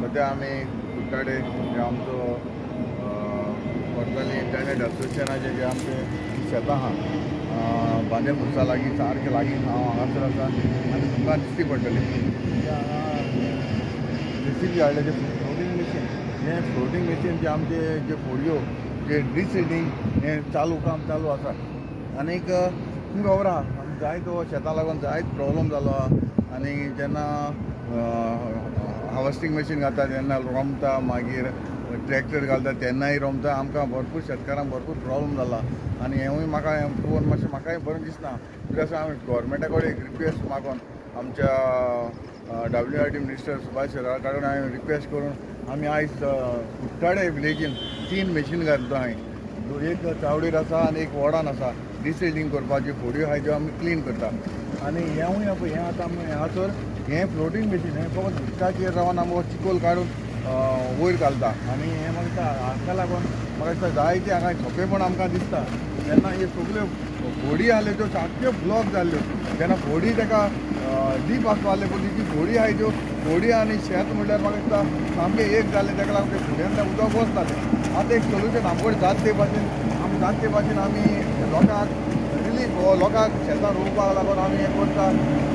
सध्या आम्ही कुट्टाडे जे आमचो कोंकणी इंटरनेट असोसिएशनाचे जे आमचे शेतां आहा बांदे मुर्सा लागीं सारकें लागीं हांव हांगासर आसा आनी तुमकां दिसती पडटली जेसीबी हाडले जे फ्लोटींग मशीन हे फ्लोटींग मशीन जे आमचे जे फोडयो जे डिसीडिंग हे काम चालू आसा आनीक तुमकां खबर आहा जायतो शेतां लागून जायत प्रॉब्लम जालो आहा आनी जेन्ना हार्वेस्टिंग मशीन घालता तेन्ना रोमता मागीर ट्रॅक्टर घालता तेन्नाय रोमता आमकां भरपूर शेतकारांक भरपूर प्रॉब्लम जाला आनी हेवूय म्हाका पळोवन मातशें म्हाकाय बरें दिसना कित्याक हांवें गोवोरमेंटा कडेन एक रिक्वेस्ट मागून आमच्या WRD मिनिस्टर सुभाष शेरार कडेन हांवें रिक्वेस्ट करून आमी आयज कुट्टाडे विलेजीन 3 मशीन घातलो हांवें एक चावडीर आसा आनी एक वोडान आसा डिसिल्डिंग करपाची फोड्यो आहाय ज्यो आमी क्लीन करता आनी हेवूय हें आतां हांगासर हें फ्लोटींग मशीन हें फकत उदकाचेर रावन आमकां चिकोल काडून वयर घालता आनी हें म्हाका हाका लागून म्हाका दिसता जायते हांगा सोंपेपण आमकां दिसता जेन्ना हे सगल्यो फोडी आहल्यो त्यो सारक्यो ब्लॉक जाल्ल्यो जेन्ना फोडी ताका डीप आसपाले पूण ती फोडी आहाय त्यो फोडी आनी शेत म्हणल्यार म्हाका दिसता सामकें एक जाल्लें ताका लागून ते फोड्यांतल्यान उदक वचतालें आतां एक सोल्युशन आमचे जात ते भाशेन आमी लोकांक रिलीफ हो लोकांक शेतां रोवपाक लागून आमी हें करता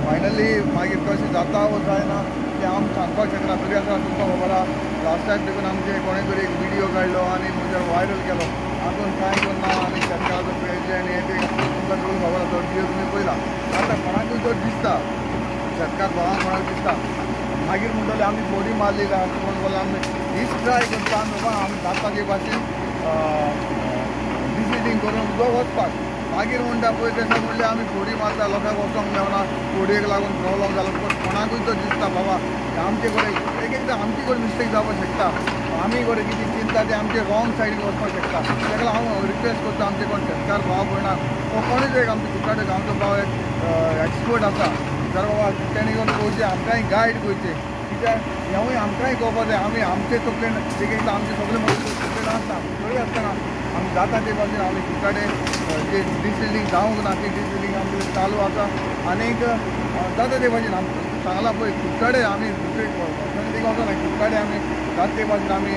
फायनली मागीर कशें जाता वा जायना तें आमी सांगपाक शकना तरी आसा तुमकां खबर आहा लास्ट टायम देखून आमचे कोणें तरी एक व्हिडियो काडलो आनी म्हणजे व्हायरल केलो आजून कांय करना आनी शेतकाराचो प्रेजिडेंट हें तें तुमकां सगळें खबर आसा तो व्हिडियो तुमी पळयला आतां कोणाकूय तर दिसता शेतकार भावांक कोणाक दिसता मागीर म्हणटले आमी फोडी मारली काय म्हणून बोले आमी हीच ट्राय करता आमी जाता ते भाशेन डिसिडींग करून उदक वचपाक मागीर म्हणटा पळय तेन्ना म्हणलें आमी फोडी मारता लोकांक वचोंक मेळना फोडयेक लागून प्रॉब्लम जालो पूण कोणाकूय तो दिसता बाबा आमचे कडेन एक एकदां आमचे कडेन मिस्टेक जावपाक शकता आमी कडेन कितें चिंता ते आमचे रॉंग सायडीक वचपाक शकता ताका लागून हांव रिक्वेस्ट करता आमचे कोण शेतकार भाव भयणां तो कोणूच एक आमचे कुट्टाडे गांवचो भाव एक एक्सपर्ट आसा तर बाबा तेणें येवन पळोवचें आमकांय गायड करचें कित्याक हेवूय आमकांय कळपाक जाय आमी आमचे तकलेन एक एकदां आमचे सगळे तकलेन आसता तरी आसतना आमी जाता ते भाशेन आमी कुट्टाडे जे डिसिल्डिंग जावंक ना ती डिसिल्डिंग आमची चालू आसा आनीक जाता ते भाशेन आमकां सांगलां पळय कुट्टाडे आमी दुसरे वचना कुट्टाडे आमी जाता ते भाशेन आमी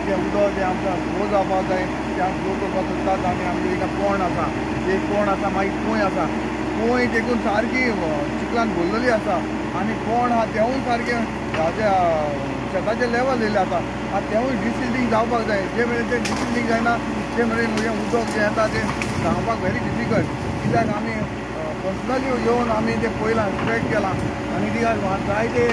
तें उदक जें आमकां फ्लो जावपाक जाय तें आमी फ्लो करपाक सोदतात आनी आमची एक कोण आसा एक कोण आसा मागीर कुंय आसा कुंय देखून सारकी चिखलान भरलेली आसा आनी कोण आहा तेवूय सारकें हाच्या शेताचें लेवल येयलें आसा आतां तेवूय डिसिल्डिंग जावपाक जाय जे मेरेन तें डिसिल्डिंग जायना ते मेरेन म्हजें उदक जें येता तें सांगपाक व्हेरी डिफिकल्ट कित्याक आमी पर्सनली येवन आमी तें पयलां ट्रॅक केलां आनी ती जायते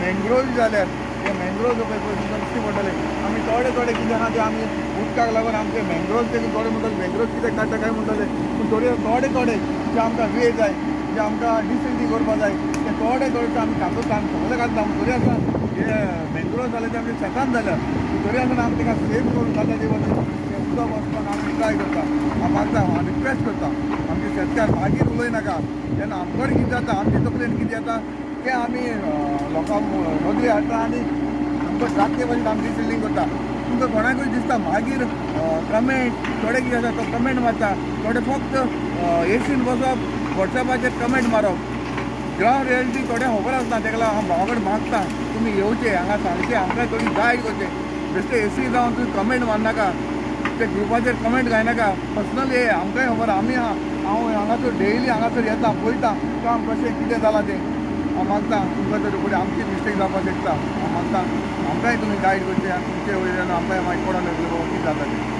मँग्रोव्ज जाल्यात ते मँग्रोव्ज पळय तुमकां दिसती पडटलें आमी थोडे कितें आहा ते आमी उदकाक लागून आमचे मँग्रोव्ज देखून थोडे म्हणटले मँग्रोव्ज कितें काडटा काय म्हणटले पूण थोडे जे आमकां वे जाय जे आमकां डिसिल्डिंग करपा जाय ते थोडे आमी कापता आमी सगळे घालता तरी आसतना जे मँग्रोव्ज जाले ते आमच्या शेतान जाल्यात तरी आसतना आमी ताका सेव करून जाता ते वचून तें उदक वचपाक आमी ट्राय करता हांव मागता हांव रिक्वेस्ट करता आमचे शेतकार मागीर उलयनाका जेन्ना आमचे कडेन कितें जाता आमचे तकलेन कितें येता तें आमी लोकांक नदरे हाडटा आनी आमकां जाता ते भाशेन आमी डिसिल्डिंग करता तुमकां कोणाकूय दिसता मागीर कमेंट थोडे कितें आसा तो कमेंट मारता थोडे फक्त एसीन बसप वॉट्सॅपाचेर कमेंट मारप ग्रावंड रियलिटी थोडे खबर आसना ताका लागून हांव भावा कडेन मागता तुमी येवचे हांगा सांगचे आमकां थोडी गायड करचें बेश्टे एसी जावन तुमी कमेंट मारनाका ते ग्रुपाचेर कमेंट घायनाका पर्सनली आमकांय खबर आमी हांव हांगासर डेली हांगासर येता पळयता काम कशें कितें जालां तें हांव मागता तुमकां तरी फुडें आमची मिस्टेक जावपाक शकता हांव मागता आमकांय तुमी गायड करचें आनी तुमचे वयल्यान आमकांय मागीर पडोन येतलें कितें जाता तें